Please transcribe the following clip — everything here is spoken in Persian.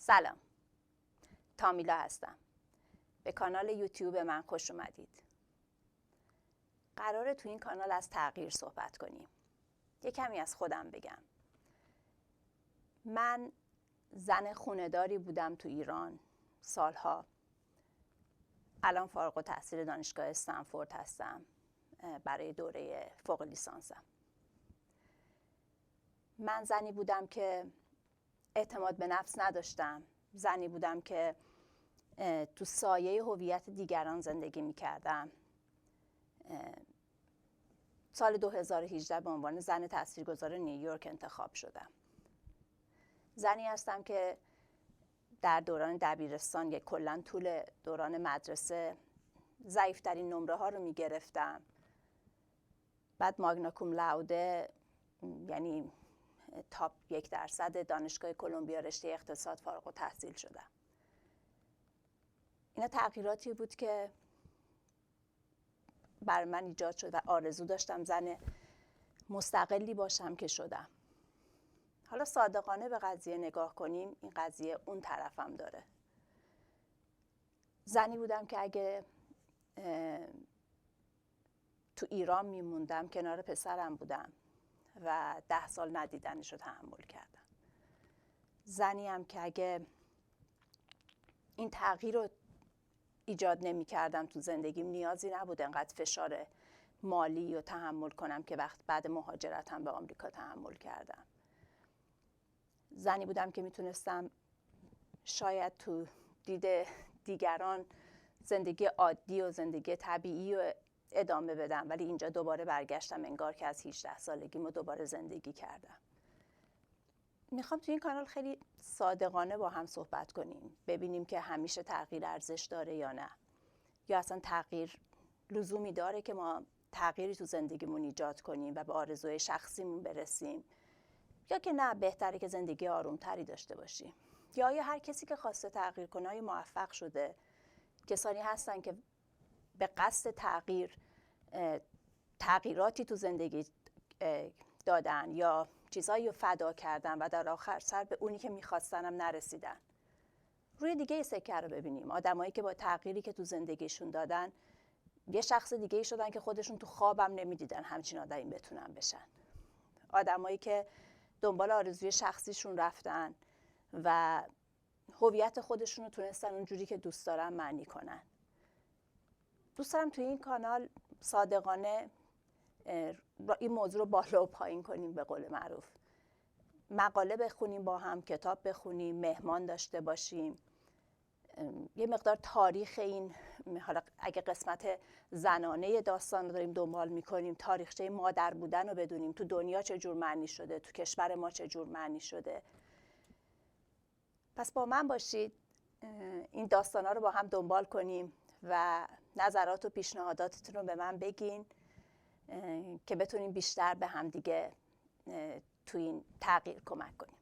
سلام، تامیلا هستم. به کانال یوتیوب من خوش اومدید. قراره تو این کانال از تغییر صحبت کنیم. یه کمی از خودم بگم. من زن خونه‌داری بودم تو ایران سالها. الان فارغ التحصیل دانشگاه استنفورد هستم برای دوره فوق لیسانسم. من زنی بودم که اعتماد به نفس نداشتم. زنی بودم که تو سایه هویت دیگران زندگی می‌کردم. سال 2018 به عنوان زن تاثیرگذار نیویورک انتخاب شدم. زنی هستم که در دوران دبیرستان، کلاً طول دوران مدرسه ضعیف‌ترین نمره ها رو می‌گرفتم. بعد ماگنا کوم لاوده، یعنی تاپ 1% دانشگاه کلمبیا رشته اقتصاد فارغ التحصیل شدم. اینا تغییراتی بود که بر من ایجاد شد و آرزو داشتم زن مستقلی باشم که شدم. حالا صادقانه به قضیه نگاه کنیم، این قضیه اون طرفم داره. زنی بودم که اگه تو ایران میموندم کنار پسرم بودم و 10 سال ندیدنش رو تحمل کردم. زنی هم که اگه این تغییر رو ایجاد نمی کردم تو زندگیم، نیازی نبود انقدر فشار مالی رو تحمل کنم که بعد مهاجرتم به آمریکا تحمل کردم. زنی بودم که میتونستم شاید تو دید دیگران زندگی عادی و زندگی طبیعی رو ادامه بدم، ولی اینجا دوباره برگشتم انگار که از 18 سالگیمو دوباره زندگی کردم. میخوام تو این کانال خیلی صادقانه با هم صحبت کنیم، ببینیم که همیشه تغییر ارزش داره یا نه، یا اصلا تغییر لزومی داره که ما تغییری تو زندگیمون ایجاد کنیم و به آرزوی شخصیمون برسیم، یا که نه، بهتره که زندگی آرومتری داشته باشیم. یا هر کسی که خواسته تغییر کنه یا موفق شده، کسانی هستن که به قصد تغییراتی تو زندگی دادن یا چیزایی رو فدا کردن و در آخر سر به اونی که میخواستنم نرسیدن. روی دیگه سکه رو ببینیم. آدمایی که با تغییری که تو زندگیشون دادن یه شخص دیگه شدن که خودشون تو خوابم نمیدیدن همچین آدمی بتونن بشن. آدمایی که دنبال آرزوی شخصیشون رفتن و هویت خودشون رو تونستن اونجوری که دوست دارن معنی کنن. دوست دارم توی این کانال صادقانه این موضوع رو بالا و پایین کنیم، به قول معروف. مقاله بخونیم با هم، کتاب بخونیم، مهمان داشته باشیم، یه مقدار تاریخ این، حالا اگه قسمت زنانه داستان رو داریم دنبال میکنیم، تاریخچه مادر بودن رو بدونیم، تو دنیا چجور معنی شده، تو کشور ما چجور معنی شده. پس با من باشید، این داستانا رو با هم دنبال کنیم و نظرات و پیشنهاداتتون رو به من بگین که بتونیم بیشتر به هم دیگه تو این تغییر کمک کنیم.